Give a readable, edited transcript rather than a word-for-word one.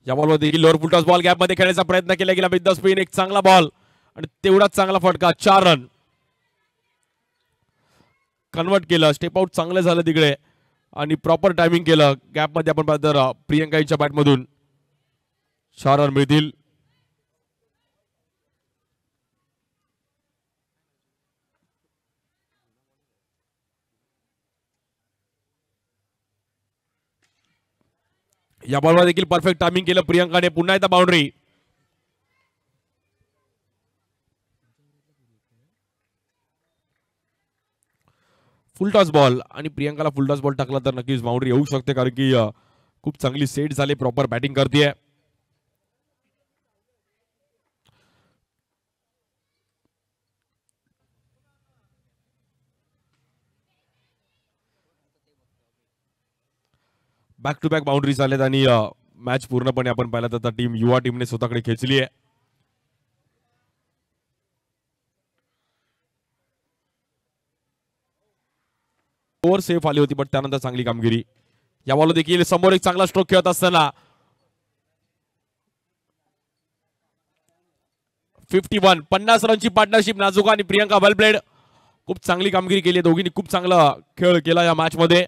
या बॉलवर देखील लोअर फुल toss ball gap मध्ये खेळण्याचा प्रयत्न केला गेला विथ द स्पिन. एक चांगला बॉल आणि तेवढाच चांगला फटका. 4 रन कन्वर्ट केलं. स्टेप आउट चांगलं झालं तिकडे आणि प्रॉपर टायमिंग केलं. गॅप मध्ये आपण पाहतो तर प्रियंका यांच्या बॅटमधून 4 रन मिळतील. या बॉलवर देखील परफेक्ट टायमिंग केलं प्रियंकाने. पुन्हा एकदा बाउंड्री. फुल टॉस बॉल आणि प्रियंकाला फुल टॉस बॉल टाकला तर नक्कीच बाउंड्री येऊ शकते कारण की खूप चांगली सेट झाली. प्रॉपर बॅटिंग करते. बॅक टू बॅक बाउंड्री झाल्यात आणि मॅच पूर्णपणे आपण पाहिलं तर टीम युवा टीमने स्वतःकडे खेचली आहे. ओव्हर सेफ आली होती पण त्यानंतर चांगली कामगिरी. या बॉल देखील समोर एक चांगला स्ट्रोक खेळत असताना 51 50 रनची पार्टनरशिप नाजुका आणि प्रियंका वेल प्लेड. खूप चांगली कामगिरी केली. दोघींनी खूप चांगला खेळ केला या मॅच मध्ये.